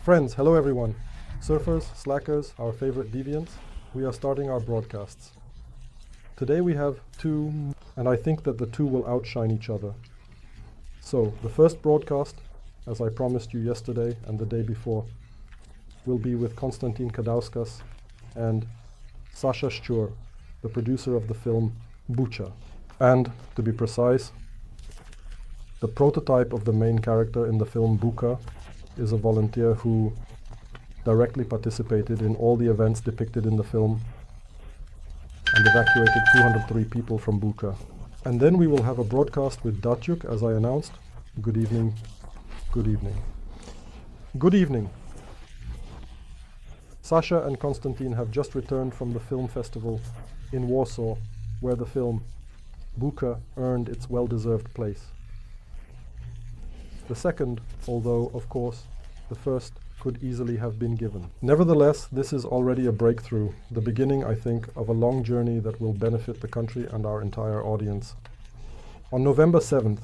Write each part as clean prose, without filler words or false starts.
Friends, hello everyone. Surfers, slackers, our favorite deviants, we are starting our broadcasts. Today we have two, and I think that the two will outshine each other. So, the first broadcast, as I promised you yesterday and the day before, will be with Konstantin Gadauskas and Alexander Shchur, the producer of the film Bucha. And, to be precise, the prototype of the main character in the film Bucha is a volunteer who directly participated in all the events depicted in the film and evacuated 203 people from Bucha. And then we will have a broadcast with Datyuk, as I announced. Good evening. Good evening. Good evening. Sasha and Konstantin have just returned from the film festival in Warsaw, where the film Bucha earned its well-deserved place. The second, although, of course, the first could easily have been given. Nevertheless, this is already a breakthrough, the beginning, I think, of a long journey that will benefit the country and our entire audience. On November 7th,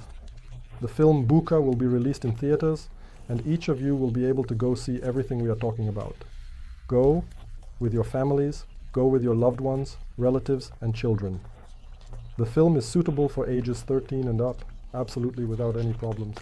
the film Bucha will be released in theaters, and each of you will be able to go see everything we are talking about. Go with your families, go with your loved ones, relatives, and children. The film is suitable for ages 13 and up, absolutely without any problems.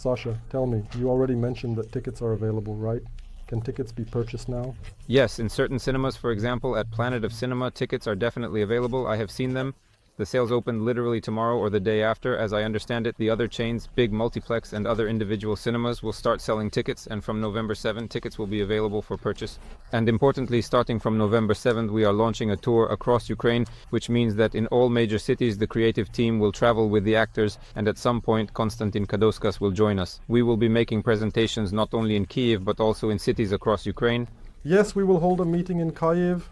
Sasha, tell me, you already mentioned that tickets are available, right? Can tickets be purchased now? Yes, in certain cinemas, for example, at Planet of Cinema, tickets are definitely available. I have seen them. The sales open literally tomorrow or the day after. As I understand it, the other chains, big multiplex and other individual cinemas will start selling tickets, and from November 7th, tickets will be available for purchase. And importantly, starting from November 7th, we are launching a tour across Ukraine, which means that in all major cities, the creative team will travel with the actors, and at some point, Konstantin Gudauskas will join us. We will be making presentations not only in Kyiv, but also in cities across Ukraine. Yes, we will hold a meeting in Kyiv,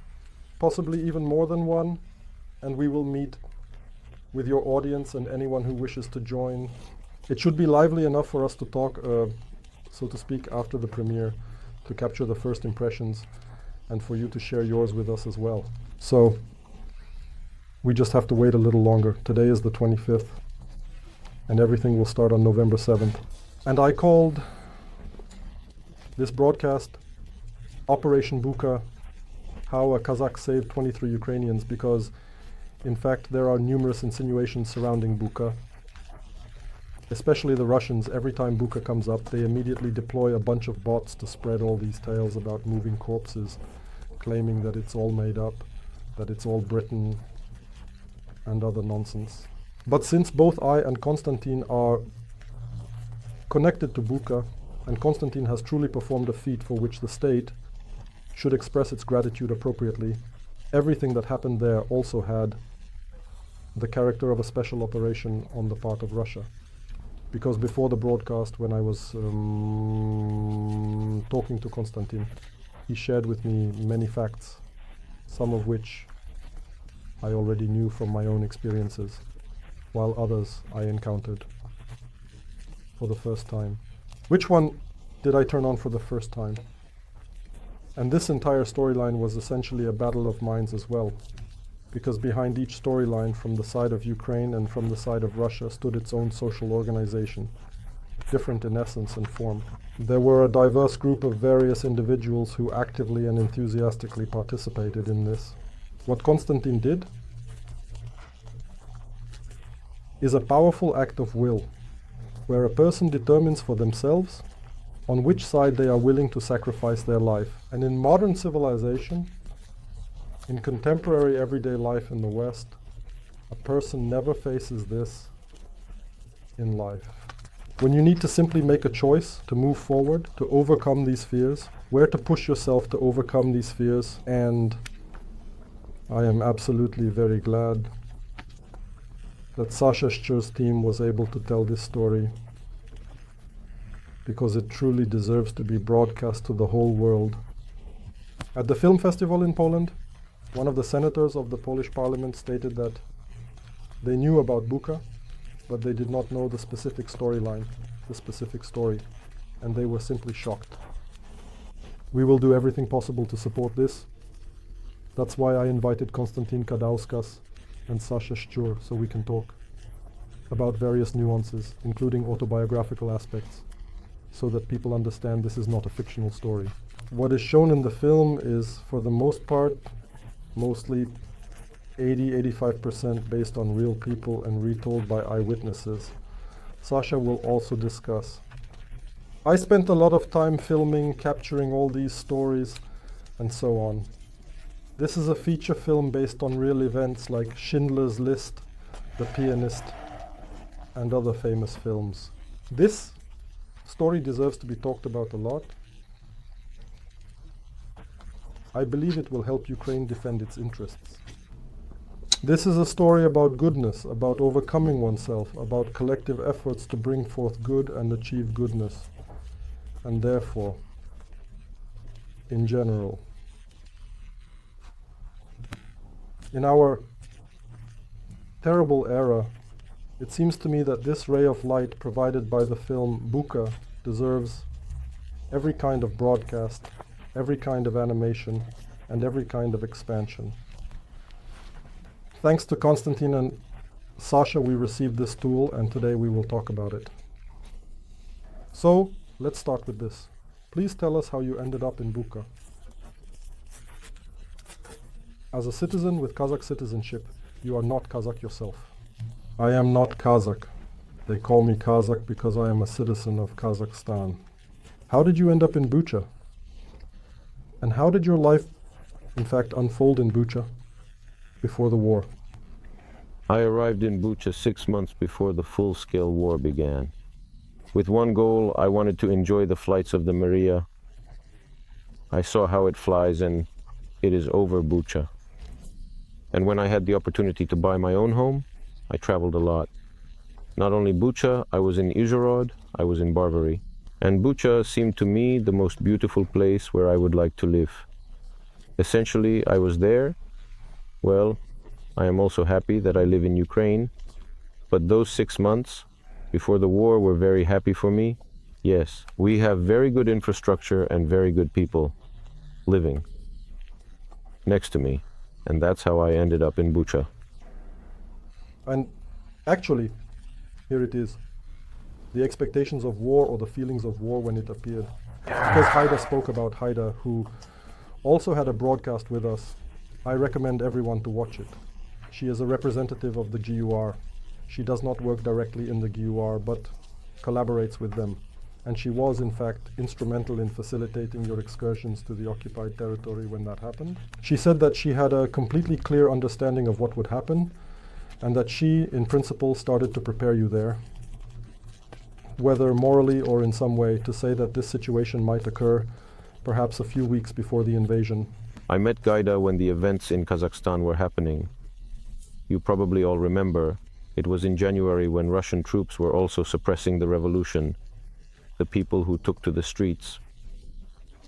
possibly even more than one, and we will meet with your audience and anyone who wishes to join. It should be lively enough for us to talk, so to speak, after the premiere, to capture the first impressions and for you to share yours with us as well. So, we just have to wait a little longer. Today is the 25th, and everything will start on November 7th. And I called this broadcast Operation Bucha, how a Kazakh saved 23 Ukrainians, because in fact, there are numerous insinuations surrounding Bucha. Especially the Russians, every time Bucha comes up, they immediately deploy a bunch of bots to spread all these tales about moving corpses, claiming that it's all made up, that it's all Britain, and other nonsense. But since both I and Konstantin are connected to Bucha, and Konstantin has truly performed a feat for which the state should express its gratitude appropriately, everything that happened there also had the character of a special operation on the part of Russia. Because before the broadcast, when I was talking to Konstantin, he shared with me many facts, some of which I already knew from my own experiences, while others I encountered for the first time. Which one did I turn on for the first time? And this entire storyline was essentially a battle of minds as well, because behind each storyline from the side of Ukraine and from the side of Russia stood its own social organization, different in essence and form. There were a diverse group of various individuals who actively and enthusiastically participated in this. What Konstantin did is a powerful act of will, where a person determines for themselves on which side they are willing to sacrifice their life. And in modern civilization, in contemporary everyday life in the West, a person never faces this in life. When you need to simply make a choice to move forward, to overcome these fears, where to push yourself to overcome these fears, and I am absolutely very glad that Sasha Shchur's team was able to tell this story, because it truly deserves to be broadcast to the whole world. At the film festival in Poland, one of the senators of the Polish parliament stated that they knew about Bucha, but they did not know the specific storyline, the specific story, and they were simply shocked. We will do everything possible to support this. That's why I invited Konstantin Gadauskas and Sasha Shchur so we can talk. about various nuances, including autobiographical aspects, so that people understand this is not a fictional story. What is shown in the film is, for the most part, mostly 80-85% based on real people and retold by eyewitnesses. Sasha will also discuss. I spent a lot of time filming, capturing all these stories, and so on. This is a feature film based on real events like Schindler's List, The Pianist, and other famous films. This story deserves to be talked about a lot. I believe it will help Ukraine defend its interests. This is a story about goodness, about overcoming oneself, about collective efforts to bring forth good and achieve goodness. And therefore, in general, in our terrible era, it seems to me that this ray of light provided by the film Bucha deserves every kind of broadcast, every kind of animation, and every kind of expansion. Thanks to Konstantin and Sasha, we received this tool, and today we will talk about it. So, let's start with this. Please tell us how you ended up in Bucha. As a citizen with Kazakh citizenship, you are not Kazakh yourself. I am not Kazakh. They call me Kazakh because I am a citizen of Kazakhstan. How did you end up in Bucha? And how did your life, in fact, unfold in Bucha before the war? I arrived in Bucha 6 months before the full-scale war began. With one goal, I wanted to enjoy the flights of the Maria. I saw how it flies, and it is over Bucha. And when I had the opportunity to buy my own home, I traveled a lot. Not only Bucha, I was in Izhorod, I was in Barbary. And Bucha seemed to me the most beautiful place where I would like to live. Essentially, I was there. Well, I am also happy that I live in Ukraine. But those 6 months before the war were very happy for me. Yes, we have very good infrastructure and very good people living next to me. And that's how I ended up in Bucha. And actually, here it is. The expectations of war, or the feelings of war when it appeared. Because Haida spoke about Haida, who also had a broadcast with us. I recommend everyone to watch it. She is a representative of the GUR. She does not work directly in the GUR, but collaborates with them. And she was, in fact, instrumental in facilitating your excursions to the occupied territory when that happened. She said that she had a completely clear understanding of what would happen, and that she, in principle, started to prepare you there, whether morally or in some way, to say that this situation might occur perhaps a few weeks before the invasion. I met Gaida when the events in Kazakhstan were happening. You probably all remember, it was in January when Russian troops were also suppressing the revolution, the people who took to the streets.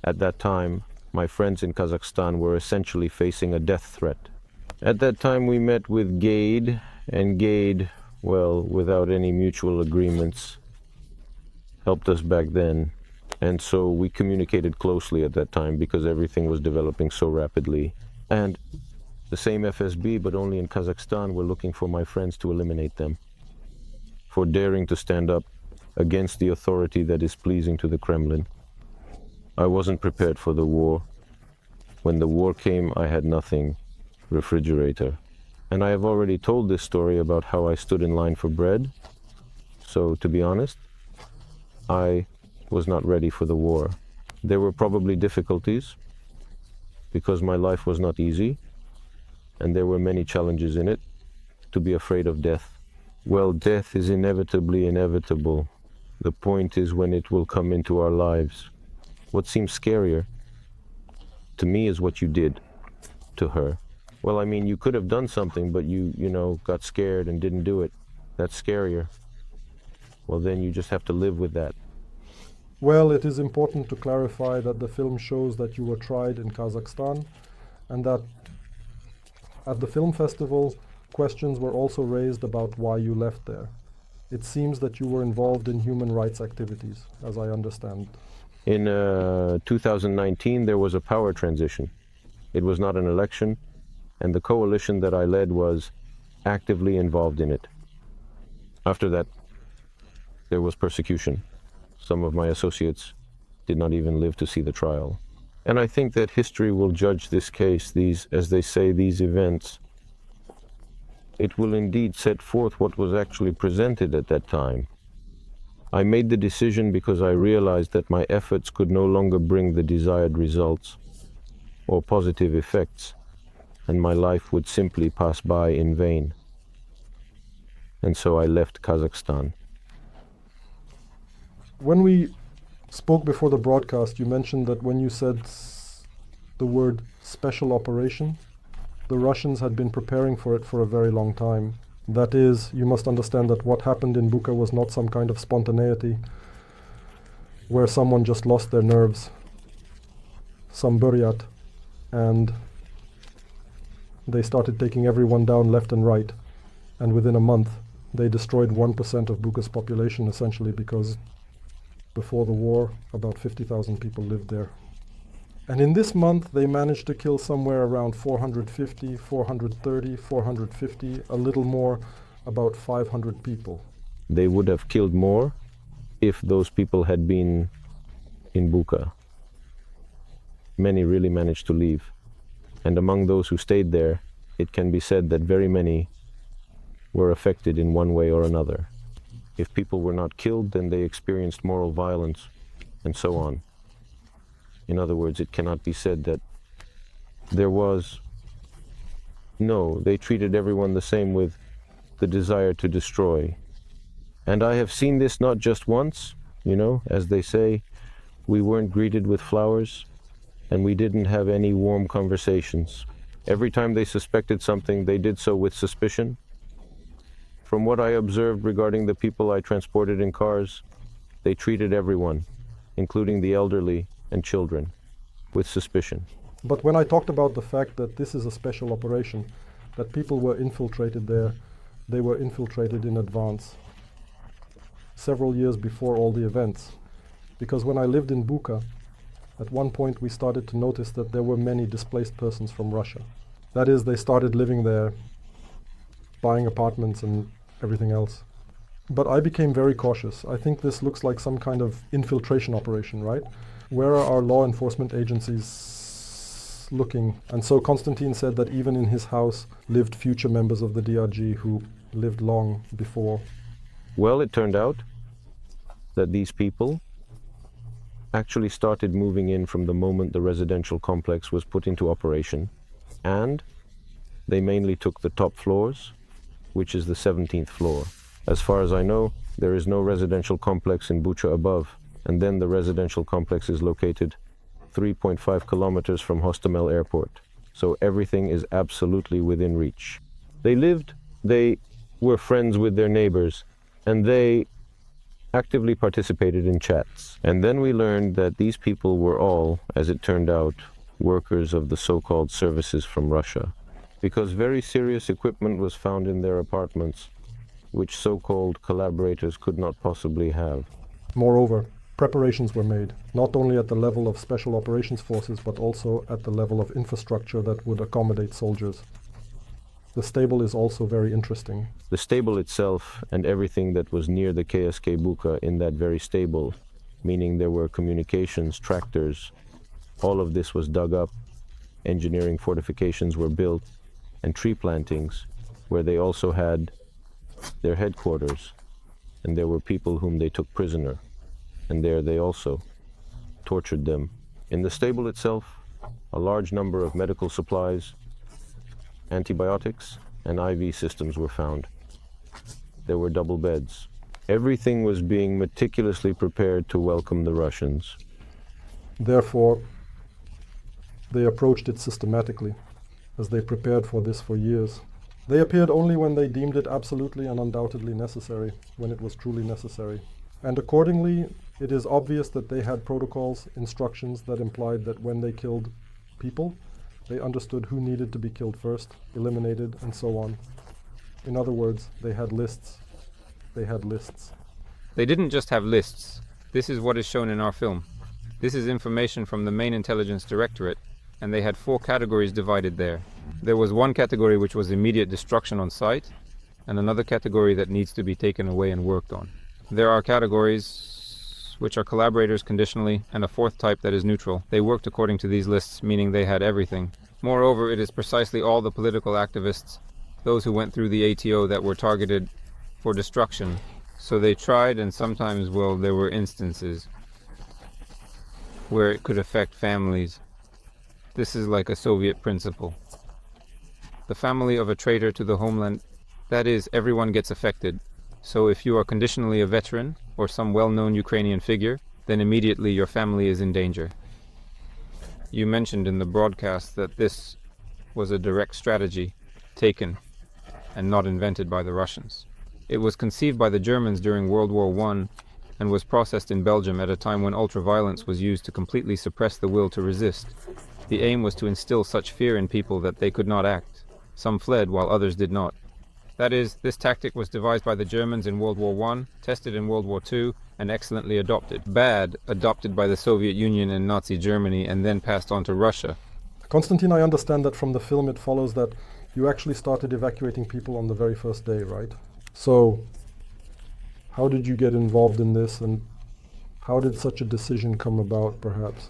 At that time, my friends in Kazakhstan were essentially facing a death threat. At that time we met with Gade, and Gade, well, without any mutual agreements, helped us back then. And so we communicated closely at that time because everything was developing so rapidly. And the same FSB, but only in Kazakhstan, were looking for my friends to eliminate them, for daring to stand up against the authority that is pleasing to the Kremlin. I wasn't prepared for the war. When the war came, I had nothing. Refrigerator. And I have already told this story about how I stood in line for bread. So, to be honest, I was not ready for the war. There were probably difficulties, because my life was not easy, and there were many challenges in it, to be afraid of death. Well, death is inevitably inevitable. The point is when it will come into our lives. What seems scarier to me is what you did to her. Well, I mean, you could have done something, but you got scared and didn't do it. That's scarier. Well, then you just have to live with that. Well, it is important to clarify that the film shows that you were tried in Kazakhstan, and that at the film festival, questions were also raised about why you left there. It seems that you were involved in human rights activities, as I understand. In 2019, there was a power transition. It was not an election, and the coalition that I led was actively involved in it. After that, there was persecution. Some of my associates did not even live to see the trial. And I think that history will judge this case, as they say, these events. It will indeed set forth what was actually presented at that time. I made the decision because I realized that my efforts could no longer bring the desired results or positive effects, and my life would simply pass by in vain. And so I left Kazakhstan. When we spoke before the broadcast, you mentioned that when you said the word special operation, the Russians had been preparing for it for a very long time. That is, you must understand that what happened in Bucha was not some kind of spontaneity where someone just lost their nerves, some buryat, and they started taking everyone down left and right. And within a month, they destroyed 1% of Bucha's population, essentially, because before the war, about 50,000 people lived there. And in this month, they managed to kill somewhere around 450, 430, 450, a little more, about 500 people. They would have killed more if those people had been in Bucha. Many really managed to leave. And among those who stayed there, it can be said that very many were affected in one way or another. If people were not killed, then they experienced moral violence, and so on. In other words, it cannot be said that there was... No, they treated everyone the same with the desire to destroy. And I have seen this not just once, as they say, we weren't greeted with flowers, and we didn't have any warm conversations. Every time they suspected something, they did so with suspicion. From what I observed regarding the people I transported in cars, they treated everyone, including the elderly and children, with suspicion. But when I talked about the fact that this is a special operation, that people were infiltrated there, they were infiltrated in advance, several years before all the events. Because when I lived in Bucha, at one point we started to notice that there were many displaced persons from Russia. That is, they started living there, buying apartments and everything else. But I became very cautious. I think this looks like some kind of infiltration operation, right? Where are our law enforcement agencies looking? And so Konstantin said that even in his house lived future members of the DRG who lived long before. Well, it turned out that these people actually started moving in from the moment the residential complex was put into operation, and they mainly took the top floors, which is the 17th floor. As far as I know, there is no residential complex in Bucha above, and then the residential complex is located 3.5 kilometers from Hostomel Airport. So everything is absolutely within reach. They were friends with their neighbors, and they actively participated in chats. And then we learned that these people were all, as it turned out, workers of the so-called services from Russia, because very serious equipment was found in their apartments, which so-called collaborators could not possibly have. Moreover, preparations were made, not only at the level of special operations forces, but also at the level of infrastructure that would accommodate soldiers. The stable is also very interesting. The stable itself and everything that was near the KSK Bucha in that very stable, meaning there were communications, tractors, all of this was dug up, engineering fortifications were built, and tree plantings, where they also had their headquarters, and there were people whom they took prisoner, and there they also tortured them. In the stable itself, a large number of medical supplies, antibiotics, and IV systems were found. There were double beds. Everything was being meticulously prepared to welcome the Russians. Therefore, they approached it systematically, as they prepared for this for years. They appeared only when they deemed it absolutely and undoubtedly necessary, when it was truly necessary. And accordingly, it is obvious that they had protocols, instructions that implied that when they killed people, they understood who needed to be killed first, eliminated, and so on. In other words, they had lists. They had lists. They didn't just have lists. This is what is shown in our film. This is information from the main intelligence directorate, and they had 4 categories divided there. There was one category which was immediate destruction on site, and another category that needs to be taken away and worked on. There are categories which are collaborators conditionally, and a fourth type that is neutral. They worked according to these lists, meaning they had everything. Moreover, it is precisely all the political activists, those who went through the ATO, that were targeted for destruction. So they tried, and sometimes, well, there were instances where it could affect families. This is like a Soviet principle. The family of a traitor to the homeland, that is, everyone gets affected. So if you are conditionally a veteran, or some well-known Ukrainian figure, then immediately your family is in danger. You mentioned in the broadcast that this was a direct strategy taken and not invented by the Russians. It was conceived by the Germans during World War I and was processed in Belgium at a time when ultraviolence was used to completely suppress the will to resist. The aim was to instill such fear in people that they could not act. Some fled while others did not. That is, this tactic was devised by the Germans in World War I, tested in World War II, and excellently adopted. Bad, adopted by the Soviet Union and Nazi Germany, and then passed on to Russia. Konstantin, I understand that from the film it follows that you actually started evacuating people on the very first day, right? So, how did you get involved in this, and how did such a decision come about, perhaps?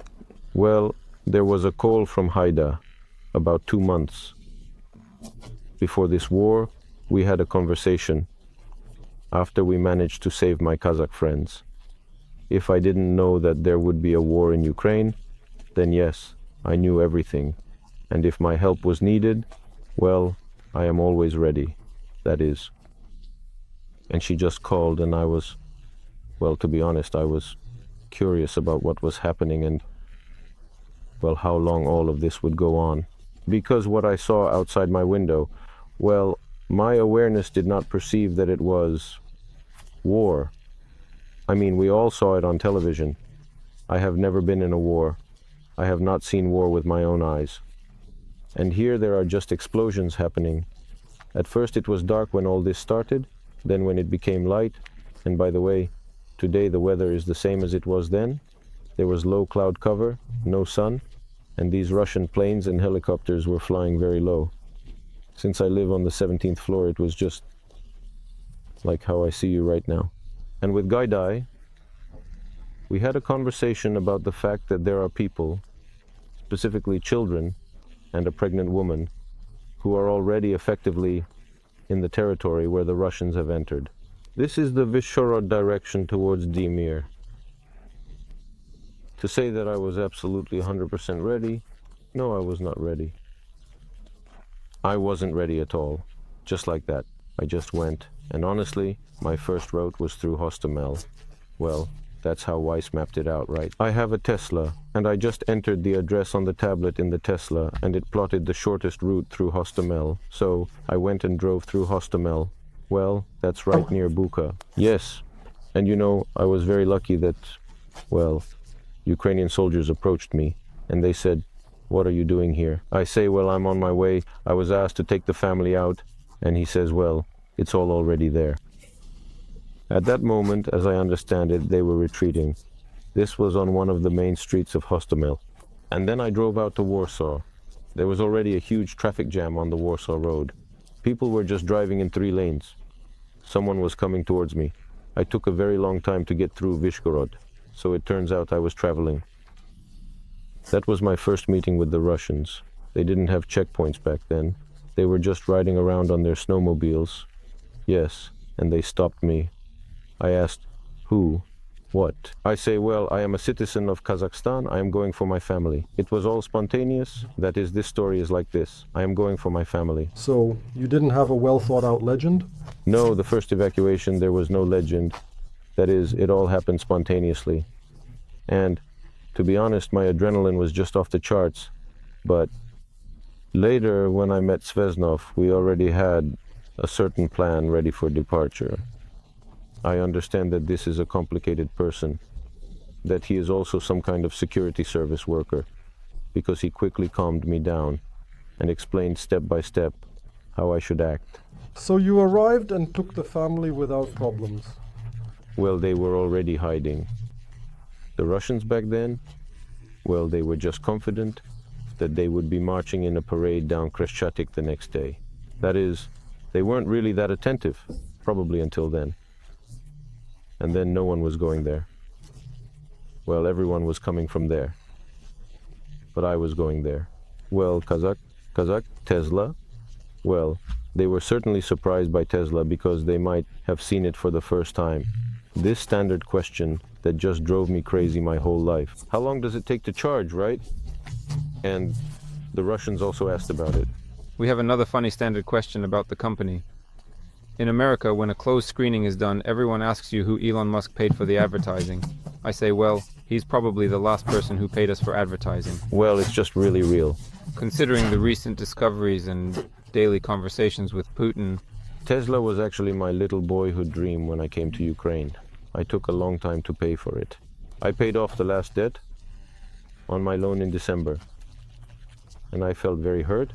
Well, there was a call from Haida about 2 months before this war. We had a conversation after we managed to save my Kazakh friends. If I didn't know that there would be a war in Ukraine, then yes, I knew everything. And if my help was needed, well, I am always ready, that is. And she just called, and I was, well, to be honest, I was curious about what was happening and, well, how long all of this would go on. Because what I saw outside my window, well, my awareness did not perceive that it was war. I mean, we all saw it on television. I have never been in a war. I have not seen war with my own eyes. And here there are just explosions happening. At first it was dark when all this started, then when it became light, and by the way, today the weather is the same as it was then. There was low cloud cover, no sun, and these Russian planes and helicopters were flying very low. Since I live on the 17th floor, it was just like how I see you right now. And with Gaidai, we had a conversation about the fact that there are people, specifically children and a pregnant woman, who are already effectively in the territory where the Russians have entered. This is the Vyshhorod direction towards Dimir. To say that I was absolutely 100% ready, no, I was not ready. I wasn't ready at all, just like that. I just went, and honestly, my first route was through Hostomel. Well, that's how Weiss mapped it out, right? I have a Tesla, and I just entered the address on the tablet in the Tesla, and it plotted the shortest route through Hostomel. So, I went and drove through Hostomel. Well, that's right near Bucha. Yes, and you know, I was very lucky that, well, Ukrainian soldiers approached me, and they said, "What are you doing here?" I say, "Well, I'm on my way. I was asked to take the family out." And he says, "Well, it's all already there." At that moment, as I understand it, they were retreating. This was on one of the main streets of Hostomel. And then I drove out to Warsaw. There was already a huge traffic jam on the Warsaw Road. People were just driving in 3 lanes. Someone was coming towards me. I took a very long time to get through Vyshhorod, so it turns out I was traveling. That was my first meeting with the Russians. They didn't have checkpoints back then. They were just riding around on their snowmobiles. Yes, and they stopped me. I asked, "Who? What?" I say, "Well, I am a citizen of Kazakhstan. I am going for my family." It was all spontaneous. That is, this story is like this. I am going for my family. So, you didn't have a well-thought-out legend? No, the first evacuation, there was no legend. That is, it all happened spontaneously. And, to be honest, my adrenaline was just off the charts. But later, when I met Sveznov, we already had a certain plan ready for departure. I understand that this is a complicated person, that he is also some kind of security service worker, because he quickly calmed me down and explained step by step how I should act. So you arrived and took the family without problems? Well, they were already hiding. The Russians back then, well, they were just confident that they would be marching in a parade down Khreshchatyk the next day. That is, They weren't really that attentive, probably until then. And then no one was going there. Well, everyone was coming from there. But I was going there. Well, Kazakh, Tesla. Well, they were certainly surprised by Tesla because they might have seen it for the first time. This standard question that just drove me crazy my whole life. How long does it take to charge, right? And the Russians also asked about it. We have another funny standard question about the company. In America, when a closed screening is done, everyone asks you who Elon Musk paid for the advertising. I say, well, he's probably the last person who paid us for advertising. Well, it's just really real. Considering the recent discoveries and daily conversations with Putin. Tesla was actually my little boyhood dream when I came to Ukraine. I took a long time to pay for it. I paid off the last debt on my loan in December. And I felt very hurt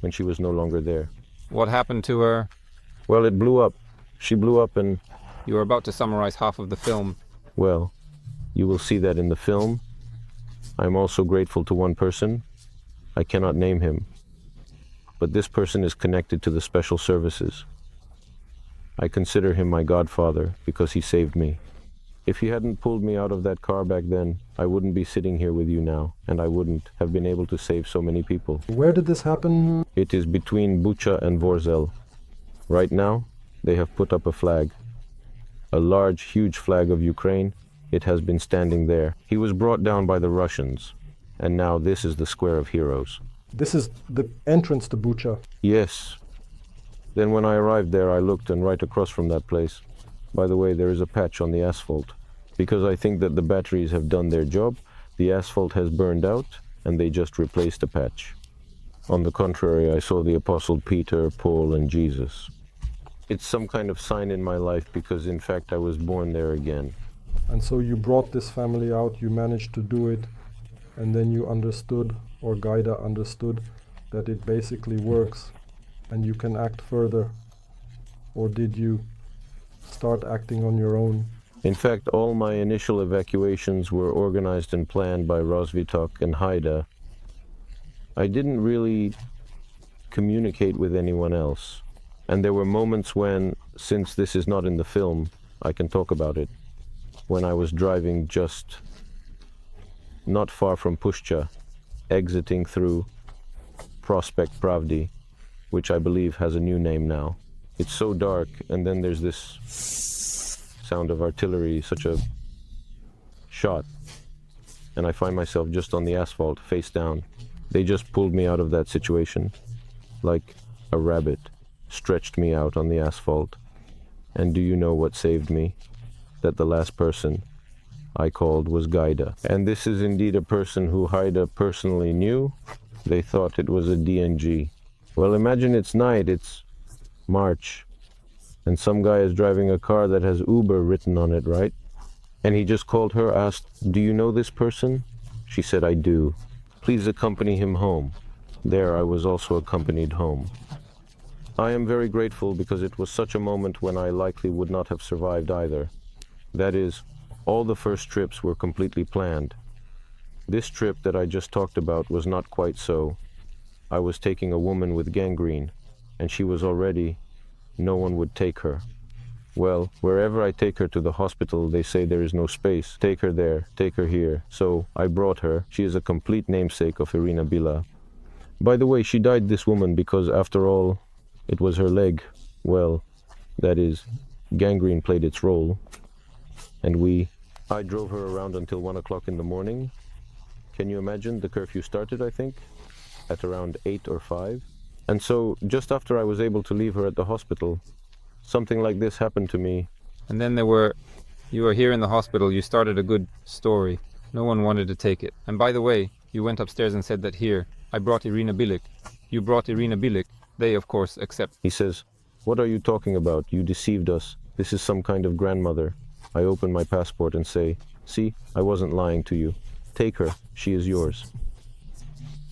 when she was no longer there. What happened to her? Well, it blew up. She blew up and... You are about to summarize half of the film. Well, you will see that in the film. I'm also grateful to one person. I cannot name him. But this person is connected to the special services. I consider him my godfather because he saved me. If he hadn't pulled me out of that car back then, I wouldn't be sitting here with you now, and I wouldn't have been able to save so many people. Where did this happen? It is between Bucha and Vorzel. Right now, they have put up a flag. A large, huge flag of Ukraine. It has been standing there. He was brought down by the Russians, and now this is the Square of Heroes. This is the entrance to Bucha. Yes. Then when I arrived there, I looked, and right across from that place, by the way, there is a patch on the asphalt. Because I think that the batteries have done their job, the asphalt has burned out, and they just replaced the patch. On the contrary, I saw the Apostle Peter, Paul, and Jesus. It's some kind of sign in my life because, in fact, I was born there again. And so you brought this family out, you managed to do it, and then you understood, or Gaida understood, that it basically works, and you can act further. Or did you start acting on your own? In fact, all my initial evacuations were organized and planned by Rozvitok and Haida. I didn't really communicate with anyone else. And there were moments when, since this is not in the film, I can talk about it, when I was driving just not far from Pushcha, exiting through Prospect Pravdy, which I believe has a new name now. It's so dark, and then there's this sound of artillery, such a shot, and I find myself just on the asphalt, face down. They just pulled me out of that situation, like a rabbit, stretched me out on the asphalt. And do you know what saved me? That the last person I called was Gaida. And this is indeed a person who Haida personally knew. They thought it was a DNG. Well, imagine it's night, it's March, and some guy is driving a car that has Uber written on it, right? And he just called her, asked, "Do you know this person?" She said, "I do. Please accompany him home." There I was also accompanied home. I am very grateful because it was such a moment when I likely would not have survived either. That is, all the first trips were completely planned. This trip that I just talked about was not quite so. I was taking a woman with gangrene, and she was already, no one would take her. Well, wherever I take her to the hospital, they say there is no space. Take her there, take her here. So I brought her. She is a complete namesake of Irina Bila. By the way, she died, this woman, because after all, it was her leg. Well, that is, gangrene played its role. And I drove her around until 1 o'clock in the morning. Can you imagine? The curfew started, I think, at around 8 or 5. And so, just after I was able to leave her at the hospital, something like this happened to me. And then you were here in the hospital, you started a good story. No one wanted to take it. And by the way, you went upstairs and said that here, I brought Irina Bilik. You brought Irina Bilik. They, of course, accept. He says, "What are you talking about? You deceived us. This is some kind of grandmother." I open my passport and say, "See, I wasn't lying to you. Take her. She is yours."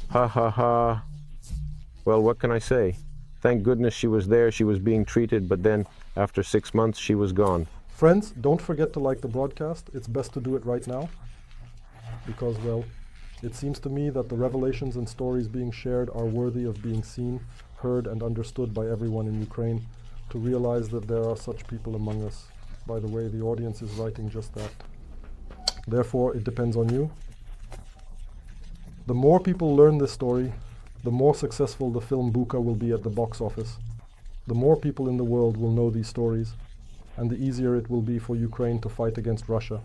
Ha ha ha. Well, what can I say? Thank goodness she was there, she was being treated, but then, after 6 months, she was gone. Friends, don't forget to like the broadcast. It's best to do it right now. Because, well, It seems to me that the revelations and stories being shared are worthy of being seen, heard, and understood by everyone in Ukraine, to realize that there are such people among us. By the way, the audience is writing just that. Therefore, it depends on you. The more people learn this story, the more successful the film Bucha will be at the box office. The more people in the world will know these stories, and the easier it will be for Ukraine to fight against Russia,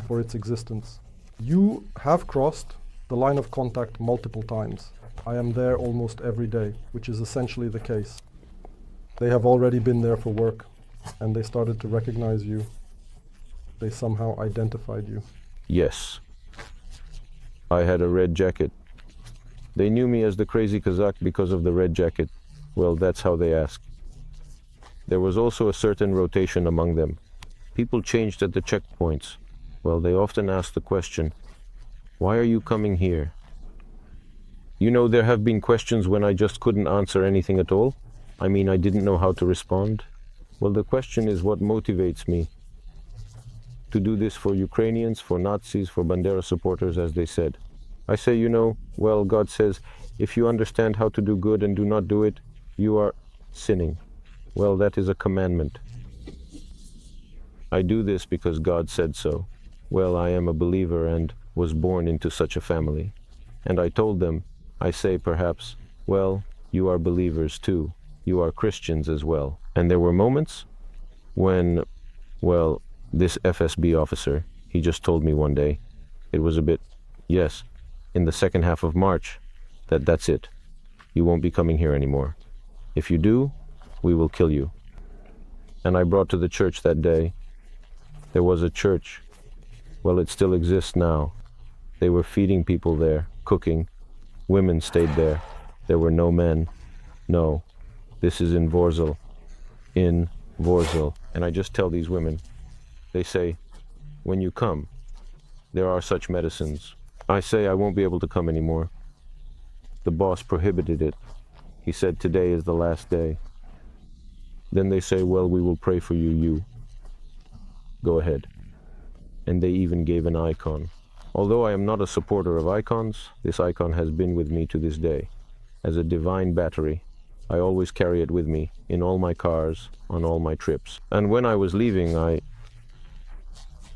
for its existence. You have crossed the line of contact multiple times. I am there almost every day, which is essentially the case. They have already been there for work, and they started to recognize you. They somehow identified you. Yes. I had a red jacket. They knew me as the crazy Kazakh because of the red jacket. Well, that's how they asked. There was also a certain rotation among them. People changed at the checkpoints. Well, they often asked the question, "Why are you coming here?" You know, there have been questions when I just couldn't answer anything at all. I mean, I didn't know how to respond. Well, the question is what motivates me to do this for Ukrainians, for Nazis, for Bandera supporters, as they said. I say, you know, well, God says, if you understand how to do good and do not do it, you are sinning. Well, that is a commandment. I do this because God said so. Well, I am a believer and was born into such a family. And I told them, I say perhaps, well, you are believers too. You are Christians as well. And there were moments when, well, this FSB officer, he just told me one day, it was a bit, yes, in the second half of March, that's it. You won't be coming here anymore. If you do, we will kill you. And I brought to the church that day. There was a church. Well, it still exists now. They were feeding people there, cooking. Women stayed there. There were no men. No. This is in Vorzel. In Vorzel. And I just tell these women, they say, when you come, there are such medicines. I say I won't be able to come anymore. The boss prohibited it. He said today is the last day. Then they say, well, we will pray for you. Go ahead. And they even gave an icon. Although I am not a supporter of icons, this icon has been with me to this day. As a divine battery, I always carry it with me, in all my cars, on all my trips. And when I was leaving, I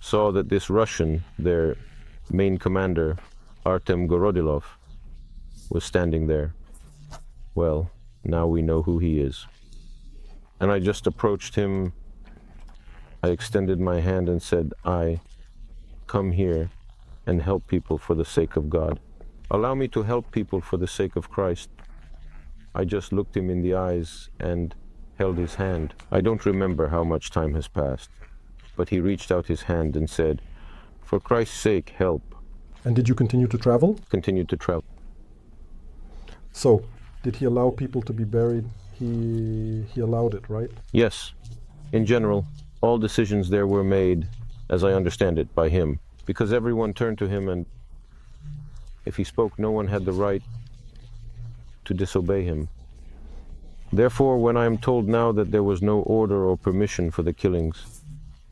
saw that this Russian, their main commander, Artem Gorodilov, was standing there. Well, now we know who he is. And I just approached him. I extended my hand and said, I come here and help people for the sake of God. Allow me to help people for the sake of Christ. I just looked him in the eyes and held his hand. I don't remember how much time has passed, but he reached out his hand and said, for Christ's sake, help. And did you continue to travel? Continued to travel. So, did he allow people to be buried? He allowed it, right? Yes. In general, all decisions there were made, as I understand it, by him. Because everyone turned to him, and if he spoke, no one had the right to disobey him. Therefore, when I am told now that there was no order or permission for the killings,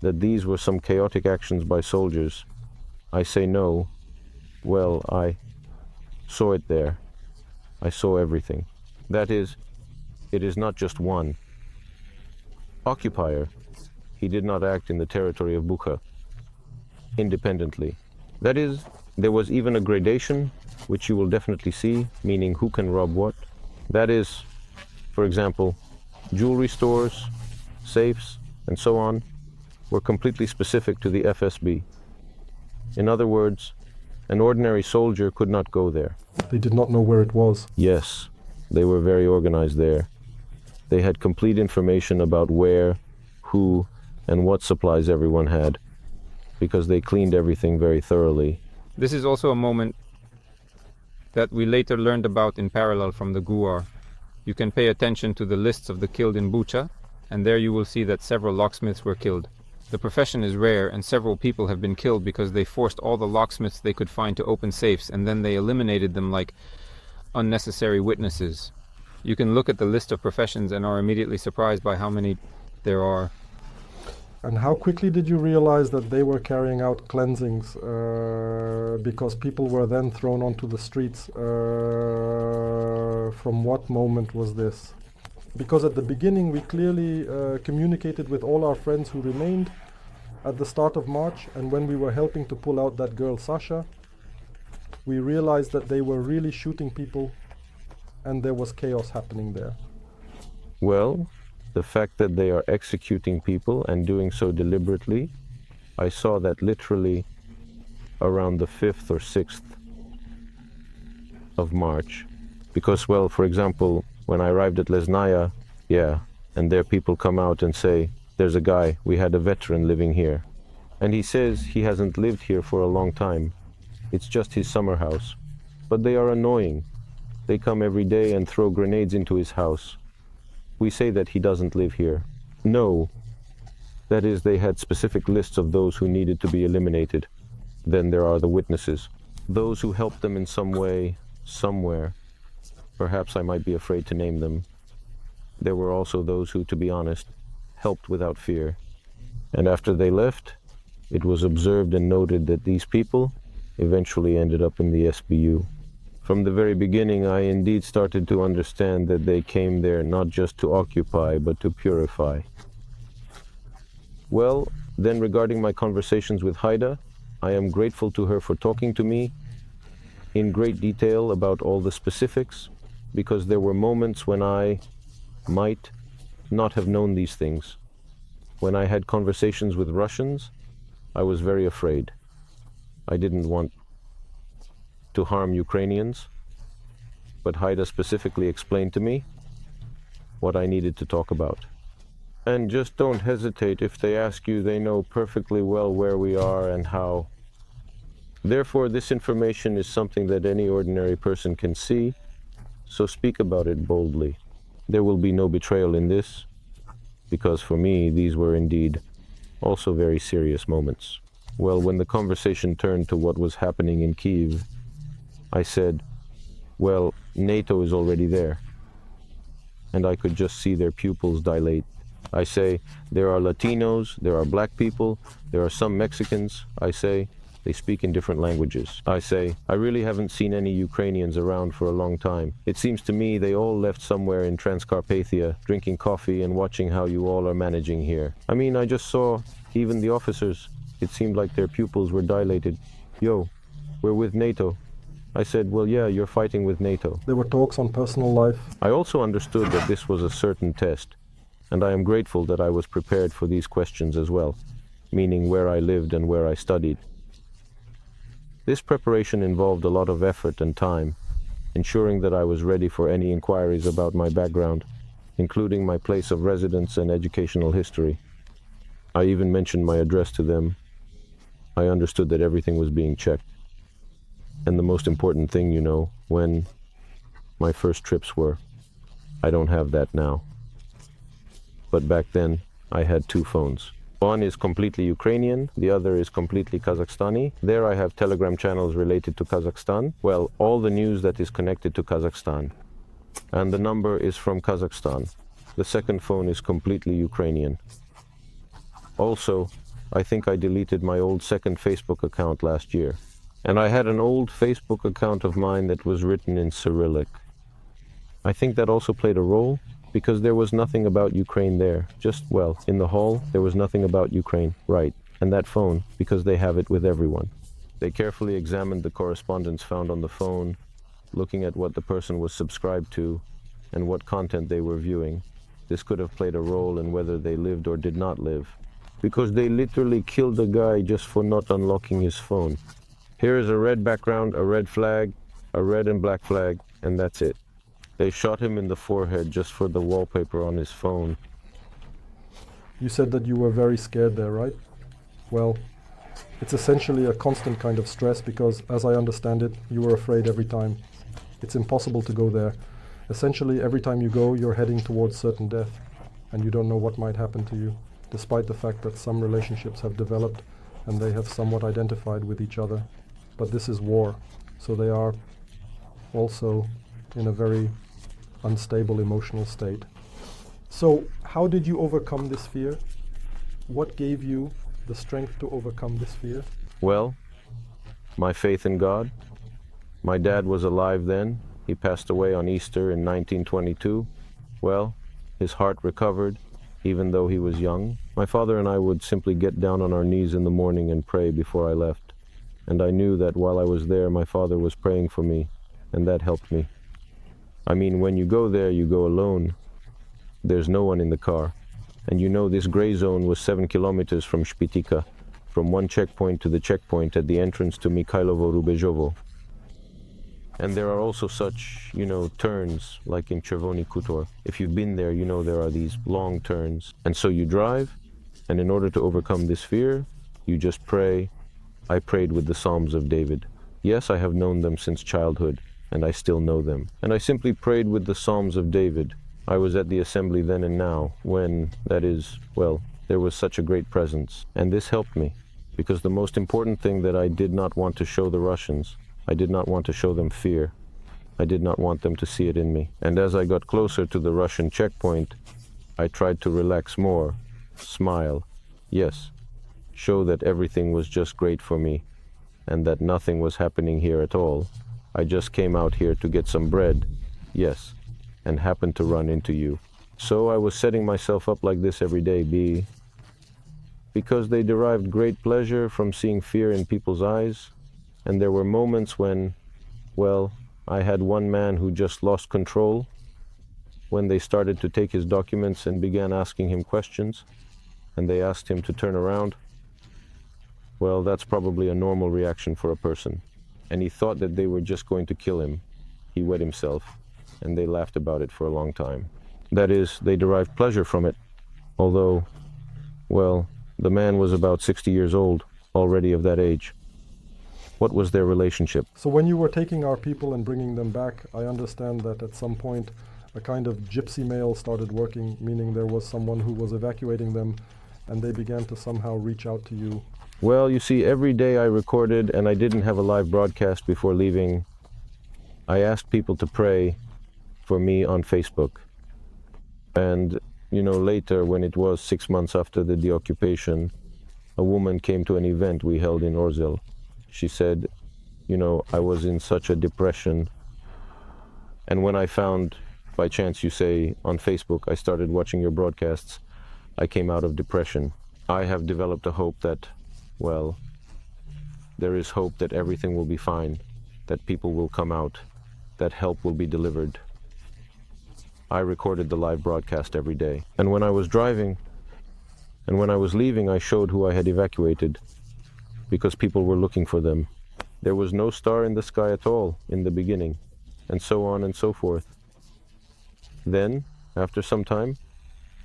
that these were some chaotic actions by soldiers, I say no. Well, I saw it there. I saw everything. That is, it is not just one occupier. He did not act in the territory of Bucha independently. That is, there was even a gradation, which you will definitely see, meaning who can rob what. That is, for example, jewelry stores, safes, and so on, were completely specific to the FSB. In other words, an ordinary soldier could not go there. They did not know where it was. Yes, they were very organized there. They had complete information about where, who, and what supplies everyone had, because they cleaned everything very thoroughly. This is also a moment that we later learned about in parallel from the GUAR. You can pay attention to the lists of the killed in Bucha, and there you will see that several locksmiths were killed. The profession is rare, and several people have been killed because they forced all the locksmiths they could find to open safes, and then they eliminated them like unnecessary witnesses. You can look at the list of professions and are immediately surprised by how many there are. And how quickly did you realize that they were carrying out cleansings because people were then thrown onto the streets? From what moment was this? Because at the beginning we clearly communicated with all our friends who remained at the start of March, and when we were helping to pull out that girl Sasha, we realized that they were really shooting people and there was chaos happening there. Well, the fact that they are executing people and doing so deliberately, I saw that literally around the 5th or 6th of March. Because, well, for example, when I arrived at Lesnaya, and there people come out and say, there's a guy, we had a veteran living here. And he says he hasn't lived here for a long time. It's just his summer house. But they are annoying. They come every day and throw grenades into his house. We say that he doesn't live here. No. That is, they had specific lists of those who needed to be eliminated. Then there are the witnesses. Those who helped them in some way, somewhere. Perhaps I might be afraid to name them. There were also those who, to be honest, helped without fear. And after they left, it was observed and noted that these people eventually ended up in the SBU. From the very beginning, I indeed started to understand that they came there not just to occupy, but to purify. Well, then regarding my conversations with Haida, I am grateful to her for talking to me in great detail about all the specifics, because there were moments when I might not have known these things. When I had conversations with Russians, I was very afraid. I didn't want to harm Ukrainians, but Haida specifically explained to me what I needed to talk about. And just don't hesitate if they ask you, they know perfectly well where we are and how. Therefore, this information is something that any ordinary person can see, so speak about it boldly. There will be no betrayal in this, because for me, these were indeed also very serious moments. Well, when the conversation turned to what was happening in Kyiv, I said, well, NATO is already there. And I could just see their pupils dilate. I say, there are Latinos, there are black people, there are some Mexicans. I say, they speak in different languages. I say, I really haven't seen any Ukrainians around for a long time. It seems to me they all left somewhere in Transcarpathia, drinking coffee and watching how you all are managing here. I mean, I just saw even the officers. It seemed like their pupils were dilated. Yo, we're with NATO. I said, well, yeah, you're fighting with NATO. There were talks on personal life. I also understood that this was a certain test, and I am grateful that I was prepared for these questions as well, meaning where I lived and where I studied. This preparation involved a lot of effort and time, ensuring that I was ready for any inquiries about my background, including my place of residence and educational history. I even mentioned my address to them. I understood that everything was being checked. And the most important thing, when my first trips were, I don't have that now. But back then, I had 2 phones. One is completely Ukrainian, the other is completely Kazakhstani. There I have Telegram channels related to Kazakhstan. Well, all the news that is connected to Kazakhstan. And the number is from Kazakhstan. The second phone is completely Ukrainian. Also, I think I deleted my old second Facebook account last year. And I had an old Facebook account of mine that was written in Cyrillic. I think that also played a role, because there was nothing about Ukraine there. In the hall, there was nothing about Ukraine, right. And that phone, because they have it with everyone. They carefully examined the correspondence found on the phone, looking at what the person was subscribed to, and what content they were viewing. This could have played a role in whether they lived or did not live. Because they literally killed a guy just for not unlocking his phone. Here is a red background, a red flag, a red and black flag, and that's it. They shot him in the forehead just for the wallpaper on his phone. You said that you were very scared there, right? Well, it's essentially a constant kind of stress because, as I understand it, you were afraid every time. It's impossible to go there. Essentially, every time you go, you're heading towards certain death, and you don't know what might happen to you, despite the fact that some relationships have developed and they have somewhat identified with each other. But this is war, so they are also in a very unstable emotional state. So how did you overcome this fear? what gave you the strength to overcome this fear? Well, my faith in God. My dad was alive then. He passed away on Easter in 1922. Well, his heart recovered, even though he was young. My father and I would simply get down on our knees in the morning and pray before I left. And I knew that while I was there, my father was praying for me, and that helped me. I mean, when you go there, you go alone. There's no one in the car. And you know, this gray zone was 7 kilometers from Shpitika, from one checkpoint to the checkpoint at the entrance to Mikhailovo-Rubezovo. And there are also such, turns, like in Chervony Khutor. If you've been there, you know there are these long turns. And so you drive, and in order to overcome this fear, you just pray. I prayed with the Psalms of David. Yes, I have known them since childhood, and I still know them. And I simply prayed with the Psalms of David. I was at the assembly then and now, when, there was such a great presence. And this helped me, because the most important thing that I did not want to show the Russians, I did not want to show them fear. I did not want them to see it in me. And as I got closer to the Russian checkpoint, I tried to relax more, smile, yes, show that everything was just great for me, and that nothing was happening here at all. I just came out here to get some bread, yes, and happened to run into you. So I was setting myself up like this every day, because they derived great pleasure from seeing fear in people's eyes. And there were moments when, I had one man who just lost control, when they started to take his documents and began asking him questions, and they asked him to turn around. Well, that's probably a normal reaction for a person. And he thought that they were just going to kill him. He wet himself, and they laughed about it for a long time. That is, they derived pleasure from it, although, the man was about 60 years old, already of that age. What was their relationship? So when you were taking our people and bringing them back, I understand that at some point a kind of gypsy mail started working, meaning there was someone who was evacuating them, and they began to somehow reach out to you. Well, you see, every day I recorded, and I didn't have a live broadcast before leaving. I asked people to pray for me on Facebook. And, later, when it was 6 months after the deoccupation, a woman came to an event we held in Orzel. She said, I was in such a depression. And when I found, by chance you say, on Facebook, I started watching your broadcasts, I came out of depression. I have developed a hope that, there is hope that everything will be fine, that people will come out, that help will be delivered. I recorded the live broadcast every day. And when I was driving, and when I was leaving, I showed who I had evacuated, because people were looking for them. There was no star in the sky at all in the beginning, and so on and so forth. Then, after some time,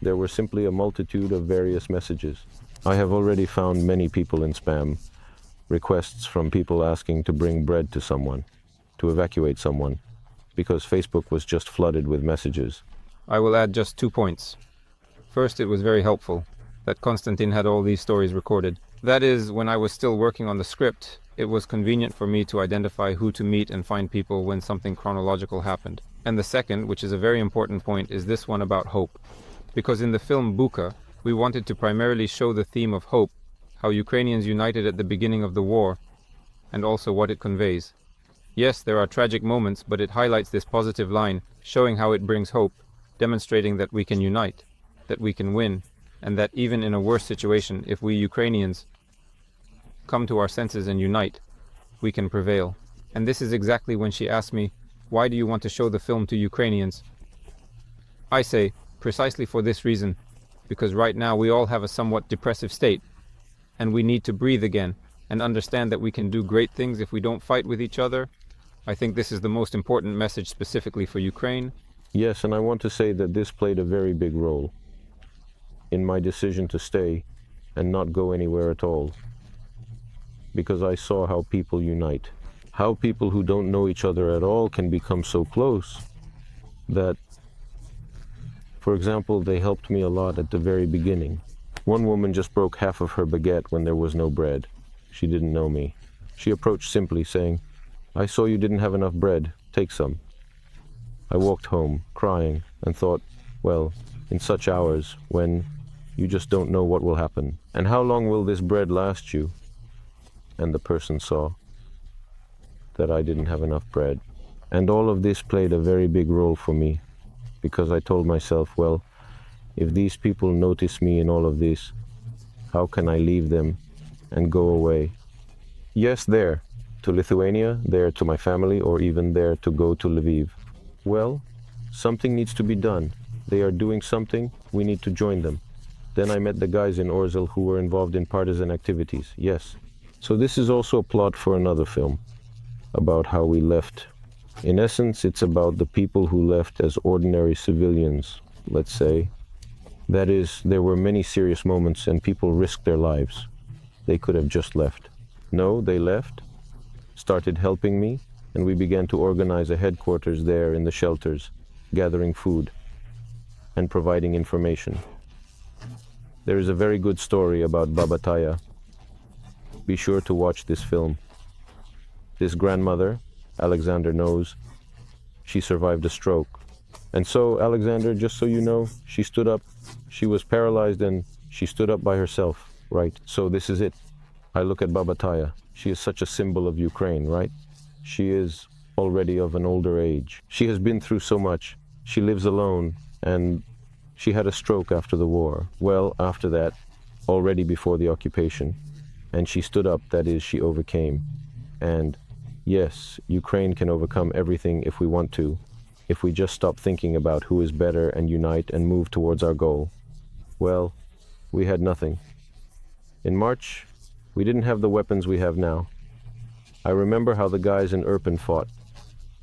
there were simply a multitude of various messages. I have already found many people in spam, requests from people asking to bring bread to someone, to evacuate someone, because Facebook was just flooded with messages. I will add just 2 points. First, it was very helpful that Konstantin had all these stories recorded. That is, when I was still working on the script, it was convenient for me to identify who to meet and find people when something chronological happened. And the second, which is a very important point, is this one about hope. Because in the film Bucha, we wanted to primarily show the theme of hope, how Ukrainians united at the beginning of the war, and also what it conveys. Yes, there are tragic moments, but it highlights this positive line, showing how it brings hope, demonstrating that we can unite, that we can win, and that even in a worse situation, if we Ukrainians come to our senses and unite, we can prevail. And this is exactly when she asked me, why do you want to show the film to Ukrainians? I say, precisely for this reason, because right now we all have a somewhat depressive state, and we need to breathe again, and understand that we can do great things if we don't fight with each other. I think this is the most important message specifically for Ukraine. Yes, and I want to say that this played a very big role in my decision to stay and not go anywhere at all, because I saw how people unite, how people who don't know each other at all can become so close that, for example, they helped me a lot at the very beginning. One woman just broke half of her baguette when there was no bread. She didn't know me. She approached simply saying, "I saw you didn't have enough bread, take some." I walked home, crying, and thought, well, in such hours, when You just don't know what will happen. And how long will this bread last you? And the person saw that I didn't have enough bread. And all of this played a very big role for me, because I told myself, well, if these people notice me in all of this, how can I leave them and go away? Yes, there, to Lithuania, there to my family, or even there to go to Lviv. Well, something needs to be done. They are doing something, we need to join them. Then I met the guys in Orzel who were involved in partisan activities, yes. So this is also a plot for another film, about how we left. In essence, it's about the people who left as ordinary civilians, let's say. That is, there were many serious moments and people risked their lives. They could have just left. No, they left, started helping me, and we began to organize a headquarters there in the shelters, gathering food and providing information. There is a very good story about Baba Taya. Be sure to watch this film. This grandmother, Alexander knows, she survived a stroke. And so, Alexander, just so you know, she stood up. She was paralyzed and she stood up by herself, right? So this is it. I look at Baba Taya. She is such a symbol of Ukraine, right? She is already of an older age. She has been through so much. She lives alone and she had a stroke after the war. Well, after that, already before the occupation. And she stood up, that is, she overcame. And yes, Ukraine can overcome everything if we want to, if we just stop thinking about who is better and unite and move towards our goal. Well, we had nothing. In March, we didn't have the weapons we have now. I remember how the guys in Irpin fought.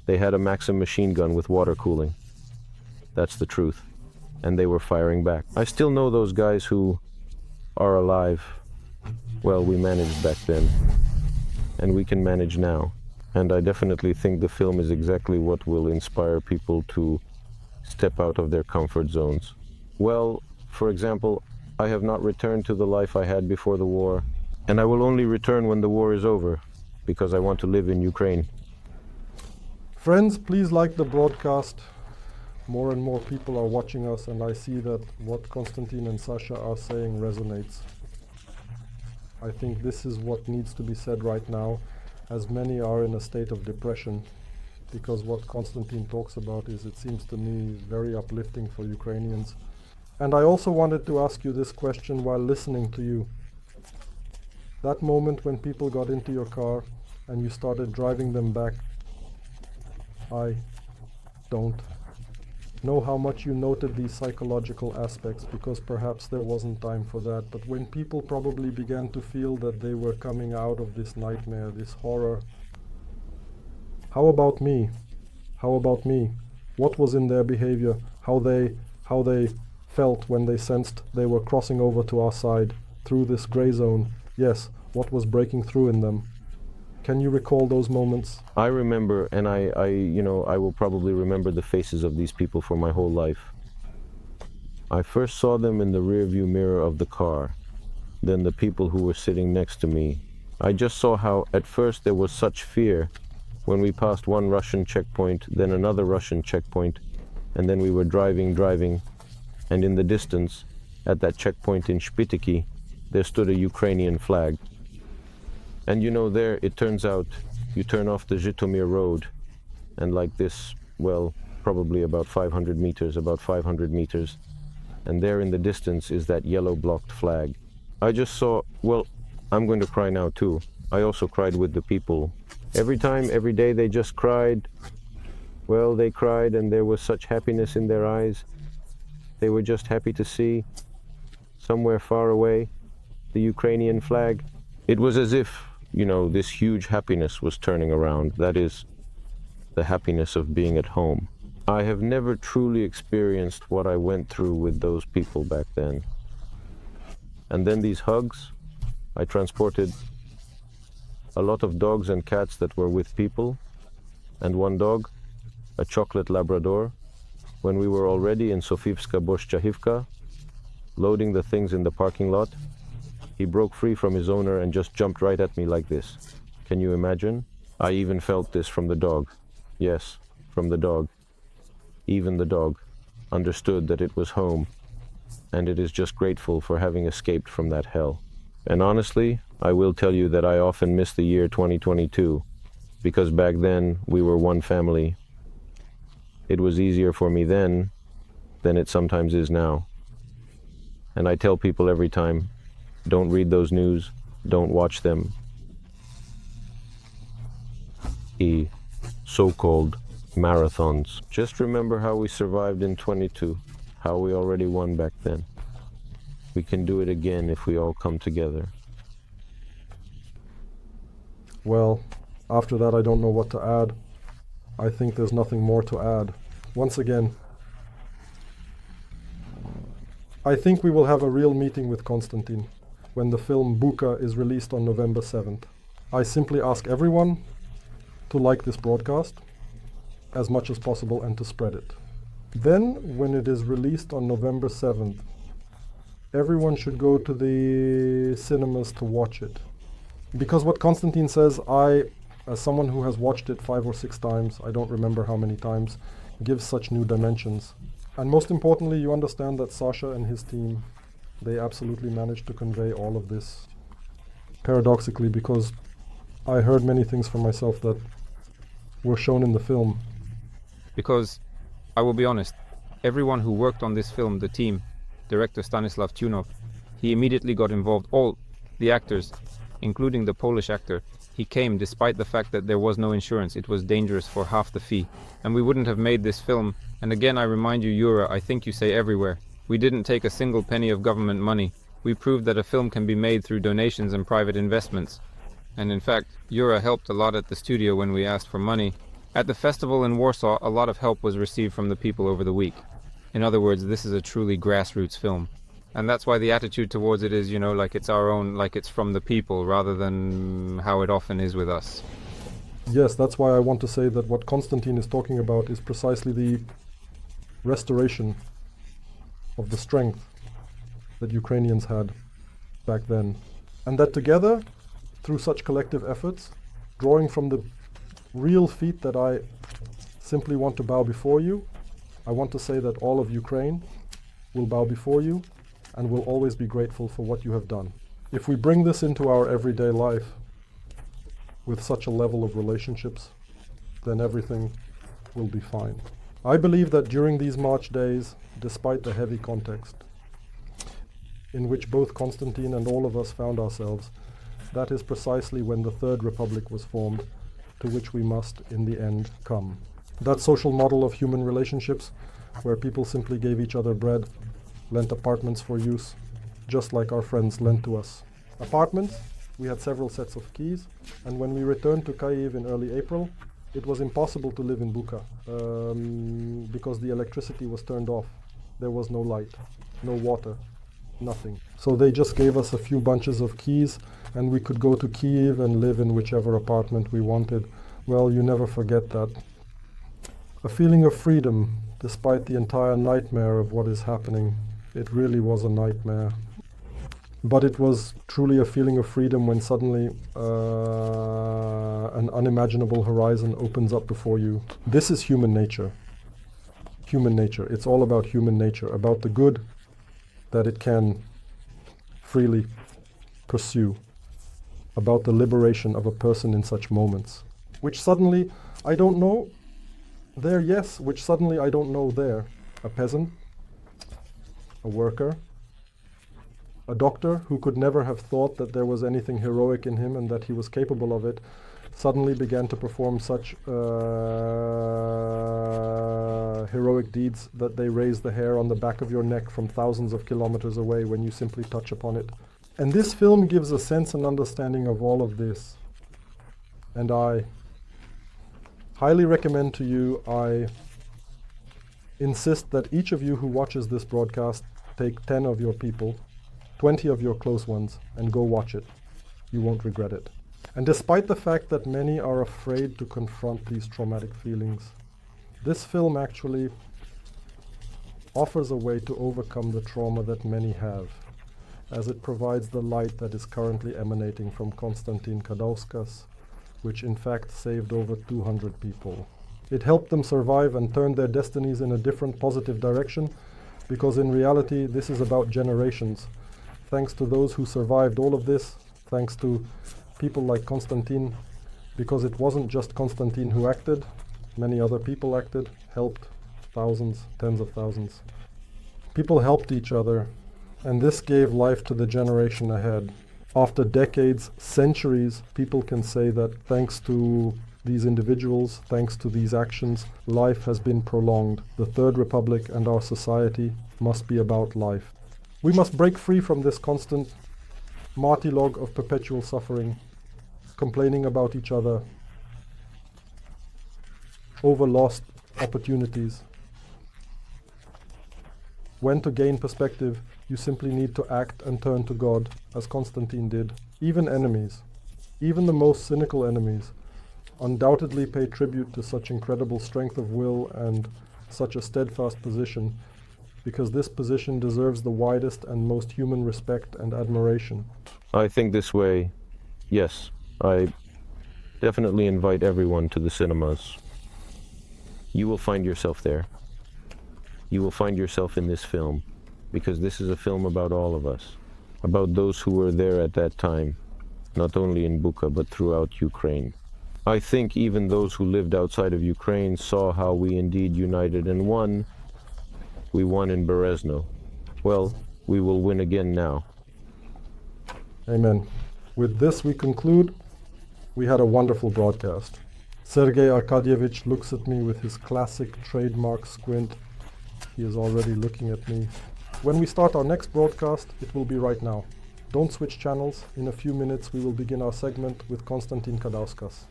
They had a Maxim machine gun with water cooling. That's the truth. And they were firing back. I still know those guys who are alive. Well, we managed back then. And we can manage now. And I definitely think the film is exactly what will inspire people to step out of their comfort zones. Well, for example, I have not returned to the life I had before the war, and I will only return when the war is over, because I want to live in Ukraine. Friends, please like the broadcast. More and more people are watching us, and I see that what Konstantin and Sasha are saying resonates. I think this is what needs to be said right now, as many are in a state of depression, because what Konstantin talks about is, it seems to me, very uplifting for Ukrainians. And I also wanted to ask you this question while listening to you. That moment when people got into your car and you started driving them back, I don't know how much you noted these psychological aspects, because perhaps there wasn't time for that. But when people probably began to feel that they were coming out of this nightmare, this horror, how about me? How about me? What was in their behavior? How they felt when they sensed they were crossing over to our side through this gray zone? Yes, what was breaking through in them? Can you recall those moments? I remember, and I will probably remember the faces of these people for my whole life. I first saw them in the rearview mirror of the car, then the people who were sitting next to me. I just saw how, at first, there was such fear when we passed one Russian checkpoint, then another Russian checkpoint, and then we were driving, and in the distance, at that checkpoint in Shpitiki, there stood a Ukrainian flag. And there, it turns out, you turn off the Zhytomyr road, and like this, well, probably about 500 meters, and there in the distance is that yellow blocked flag. I just saw, well, I'm going to cry now too. I also cried with the people. Every time, every day, they just cried. Well, they cried, and there was such happiness in their eyes. They were just happy to see, somewhere far away, the Ukrainian flag. It was as if, this huge happiness was turning around. That is, the happiness of being at home. I have never truly experienced what I went through with those people back then. And then these hugs, I transported a lot of dogs and cats that were with people, and one dog, a chocolate Labrador, when we were already in Sofivska Boshchahivka, loading the things in the parking lot. He broke free from his owner and just jumped right at me like this. Can you imagine? I even felt this from the dog. Yes, from the dog. Even the dog understood that it was home. and it is just grateful for having escaped from that hell. And honestly, I will tell you that I often miss the year 2022, because back then we were one family. It was easier for me then than it sometimes is now. And I tell people every time, don't read those news, don't watch them. So-called marathons. Just remember how we survived in 22, how we already won back then. We can do it again if we all come together. Well, after that I don't know what to add. I think there's nothing more to add. Once again, I think we will have a real meeting with Konstantin when the film Bucha is released on November 7th. I simply ask everyone to like this broadcast as much as possible and to spread it. Then, when it is released on November 7th, everyone should go to the cinemas to watch it. Because what Konstantin says, I, as someone who has watched it 5 or 6 times, I don't remember how many times, gives such new dimensions. And most importantly, you understand that Sasha and his team, they absolutely managed to convey all of this. Paradoxically, because I heard many things for myself that were shown in the film. Because, I will be honest, everyone who worked on this film, the team, director Stanislav Tunov, he immediately got involved. All the actors, including the Polish actor, he came despite the fact that there was no insurance. It was dangerous for half the fee. And we wouldn't have made this film. And again, I remind you, Yura, I think you say everywhere, we didn't take a single penny of government money. We proved that a film can be made through donations and private investments. And in fact, Yura helped a lot at the studio when we asked for money. At the festival in Warsaw, a lot of help was received from the people over the week. In other words, this is a truly grassroots film. And that's why the attitude towards it is, like it's our own, like it's from the people, rather than how it often is with us. Yes, that's why I want to say that what Konstantin is talking about is precisely the restoration of the strength that Ukrainians had back then. And that together, through such collective efforts, drawing from the real feet that I simply want to bow before you, I want to say that all of Ukraine will bow before you and will always be grateful for what you have done. If we bring this into our everyday life with such a level of relationships, then everything will be fine. I believe that during these March days, despite the heavy context in which both Konstantin and all of us found ourselves, that is precisely when the Third Republic was formed, to which we must, in the end, come. That social model of human relationships, where people simply gave each other bread, lent apartments for use, just like our friends lent to us. Apartments, we had several sets of keys, and when we returned to Kyiv in early April, it was impossible to live in Bucha, because the electricity was turned off. There was no light, no water, nothing. So they just gave us a few bunches of keys, and we could go to Kyiv and live in whichever apartment we wanted. Well, you never forget that. A feeling of freedom, despite the entire nightmare of what is happening. It really was a nightmare. But it was truly a feeling of freedom when suddenly an unimaginable horizon opens up before you. This is human nature. Human nature. It's all about human nature, about the good that it can freely pursue, about the liberation of a person in such moments, which suddenly I don't know there, yes, which suddenly I don't know there. A peasant, a worker, a doctor who could never have thought that there was anything heroic in him and that he was capable of it, suddenly began to perform such heroic deeds that they raise the hair on the back of your neck from thousands of kilometers away when you simply touch upon it. And this film gives a sense and understanding of all of this. And I highly recommend to you, I insist that each of you who watches this broadcast take 10 of your people, 20 of your close ones, and go watch it. You won't regret it. And despite the fact that many are afraid to confront these traumatic feelings, this film actually offers a way to overcome the trauma that many have, as it provides the light that is currently emanating from Konstantin Gadauskas, which in fact saved over 200 people. It helped them survive and turned their destinies in a different positive direction, because in reality this is about generations. Thanks to those who survived all of this, thanks to people like Konstantin, because it wasn't just Konstantin who acted, many other people acted, helped thousands, tens of thousands. People helped each other, and this gave life to the generation ahead. After decades, centuries, people can say that thanks to these individuals, thanks to these actions, life has been prolonged. The Third Republic and our society must be about life. We must break free from this constant martyrdom of perpetual suffering, complaining about each other, over lost opportunities. When to gain perspective, you simply need to act and turn to God, as Konstantin did. Even enemies, even the most cynical enemies, undoubtedly pay tribute to such incredible strength of will and such a steadfast position, because this position deserves the widest and most human respect and admiration. I think this way, yes, I definitely invite everyone to the cinemas. You will find yourself there. You will find yourself in this film, because this is a film about all of us, about those who were there at that time, not only in Bucha, but throughout Ukraine. I think even those who lived outside of Ukraine saw how we indeed united and won. We won in Berezno. Well, we will win again now. Amen. With this we conclude. We had a wonderful broadcast. Sergei Arkadyevich looks at me with his classic trademark squint. He is already looking at me. When we start our next broadcast, it will be right now. Don't switch channels. In a few minutes we will begin our segment with Konstantin Gadauskas,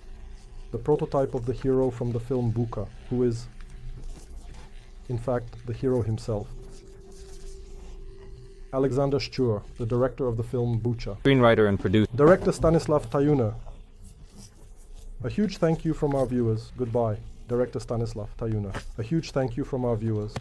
the prototype of the hero from the film Bucha, who is, in fact, the hero himself. Alexander Shchur, the director of the film Bucha. Screenwriter and producer. Director Stanislav Tayuna. A huge thank you from our viewers. Goodbye. Director Stanislav Tayuna. A huge thank you from our viewers.